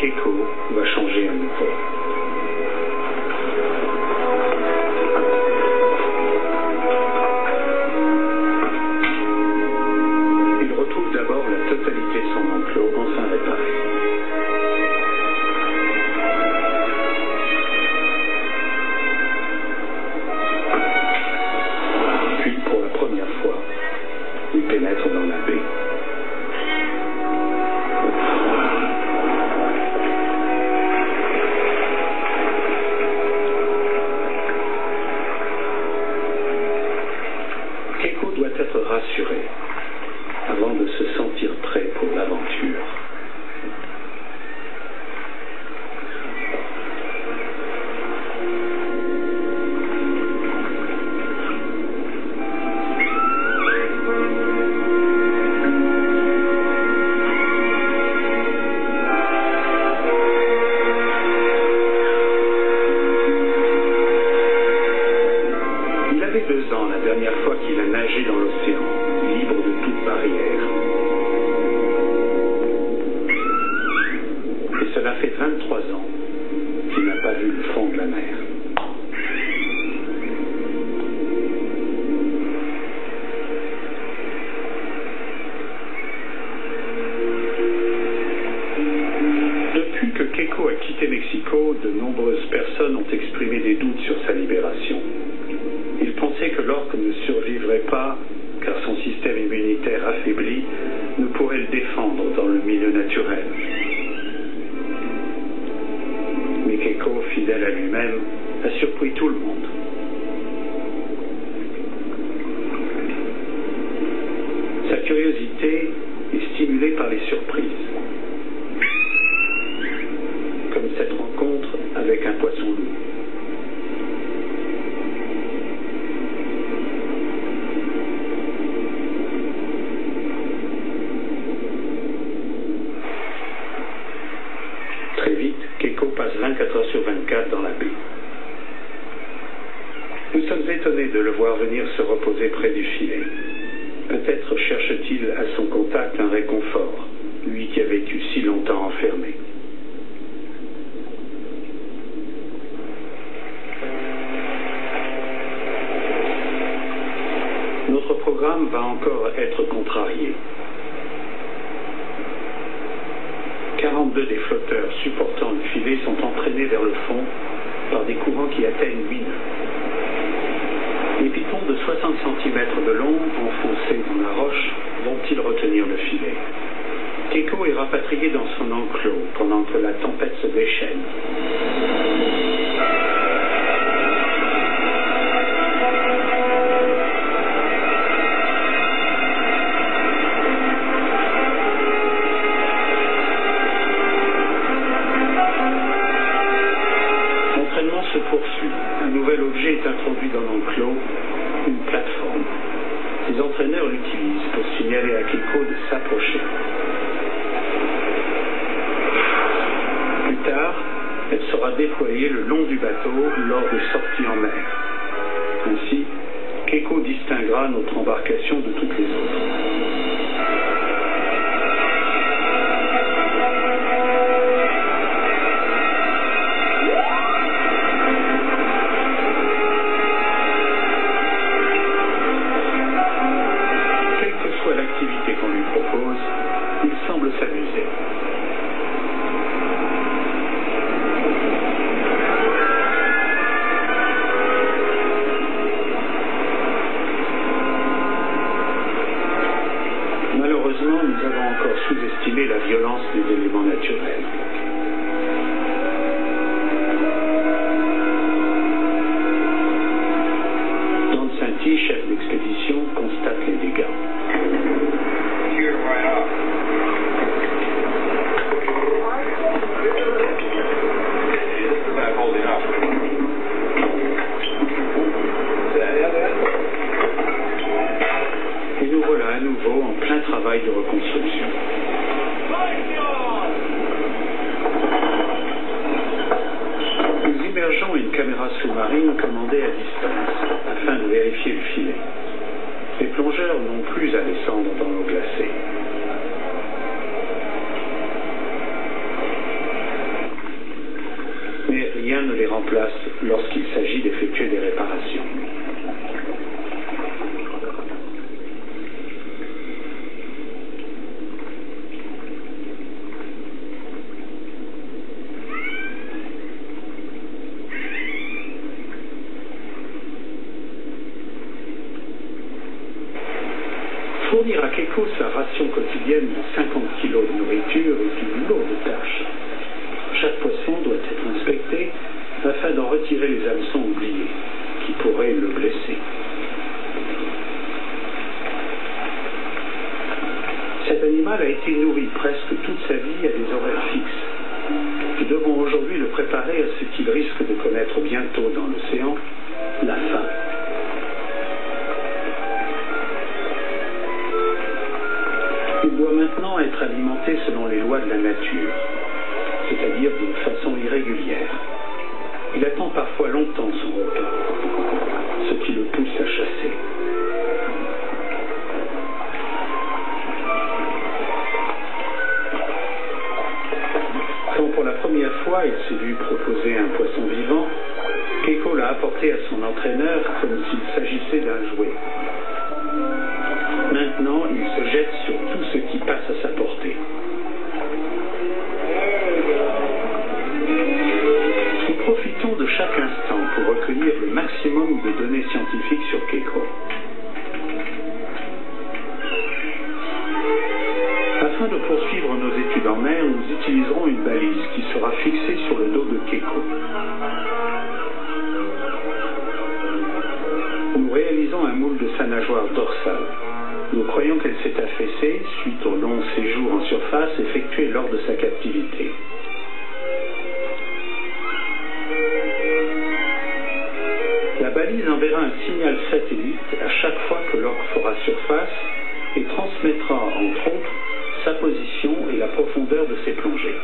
Keiko va changer à nouveau. Il retrouve d'abord la totalité de son enclos enfin réparé. Puis, pour la première fois, il pénètre dans la baie. Keiko doit être rassuré avant de se sentir prêt pour l'aventure. Il avait 2 ans la dernière fois qu'il a nagé dans l'océan, libre de toute barrière. Et cela fait 23 ans qu'il n'a pas vu le fond de la mer. Depuis que Keiko a quitté Mexico, de nombreuses personnes ont exprimé des doutes sur sa libération. Il pensait que l'orque ne survivrait pas, car son système immunitaire affaibli ne pourrait le défendre dans le milieu naturel. Mais Keiko, fidèle à lui-même, a surpris tout le monde. Sa curiosité est stimulée par les surprises, comme cette rencontre avec un poisson-loup. Très vite, Keiko passe 24 heures sur 24 dans la baie. Nous sommes étonnés de le voir venir se reposer près du filet. Peut-être cherche-t-il à son contact un réconfort, lui qui a vécu si longtemps enfermé. Notre programme va encore être contrarié. 42 des flotteurs supportant le filet sont entraînés vers le fond par des courants qui atteignent 8 nœuds. Les pitons de 60 cm de long, enfoncés dans la roche, vont-ils retenir le filet? Keiko est rapatrié dans son enclos pendant que la tempête se déchaîne. L'entraînement se poursuit. Un nouvel objet est introduit dans l'enclos, une plateforme. Les entraîneurs l'utilisent pour signaler à Keiko de s'approcher. Plus tard, elle sera déployée le long du bateau lors de sorties en mer. Ainsi, Keiko distinguera notre embarcation de toutes les autres. L'activité qu'on lui propose, il semble s'amuser. Malheureusement, nous avons encore sous-estimé la violence des éléments naturels. Don Santi, chef d'expédition, constate les dégâts. Et nous voilà à nouveau en plein travail de reconstruction. Nous immergeons une caméra sous-marine commandée à distance afin de vérifier le filet. Les plongeurs n'ont plus à descendre dans l'eau glacée. place lorsqu'il s'agit d'effectuer des réparations. Fournir à Keiko sa ration quotidienne de 50 kg de nourriture est une lourde tâche. Chaque poisson doit être inspecté afin d'en retirer les hameçons oubliés, qui pourraient le blesser. Cet animal a été nourri presque toute sa vie à des horaires fixes. Nous devons aujourd'hui le préparer à ce qu'il risque de connaître bientôt dans l'océan, la faim. Il doit maintenant être alimenté selon les lois de la nature, c'est-à-dire d'une façon irrégulière. Il attend parfois longtemps son repas, ce qui le pousse à chasser. Quand pour la première fois il s'est vu proposer un poisson vivant, Keiko l'a apporté à son entraîneur comme s'il s'agissait d'un jouet. Maintenant, il se jette sur tout ce qui passe à sa portée. Nous profitons de chaque instant pour recueillir le maximum de données scientifiques sur Keiko. Afin de poursuivre nos études en mer, nous utiliserons une balise qui sera fixée sur le dos de Keiko. Nous réalisons un moule de sa nageoire dorsale. Nous croyons qu'elle s'est affaissée suite au long séjour en surface effectué lors de sa captivité. La balise enverra un signal satellite à chaque fois que l'orque fera surface et transmettra, entre autres, sa position et la profondeur de ses plongées.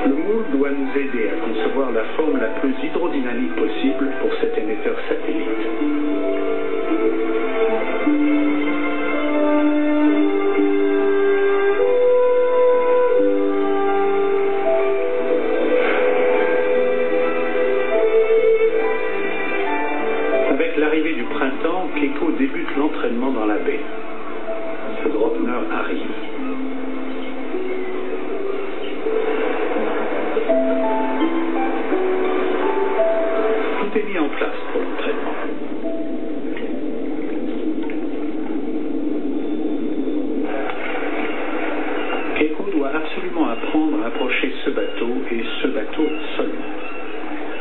Le moule doit nous aider à concevoir la forme la plus hydrodynamique possible pour cet émetteur satellite. Avec l'arrivée du printemps, Keiko débute l'entraînement dans la baie. Le Dropner arrive. Tout est mis en place pour l'entraînement. Keiko doit absolument apprendre à approcher ce bateau et ce bateau seulement.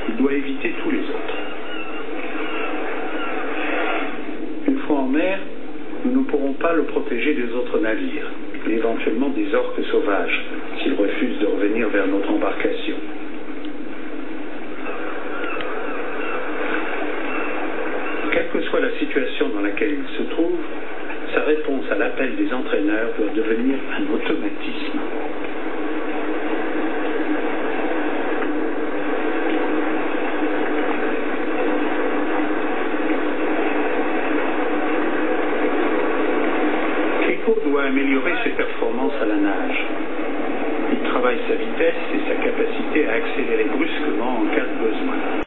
Il doit éviter tous les autres. Une fois en mer, nous ne pourrons pas le protéger des autres navires, et éventuellement des orques sauvages, s'ils refusent de revenir vers notre embarcation. Quelle que soit la situation dans laquelle il se trouve, sa réponse à l'appel des entraîneurs doit devenir un automatisme. Keiko doit améliorer ses performances à la nage. Il travaille sa vitesse et sa capacité à accélérer brusquement en cas de besoin.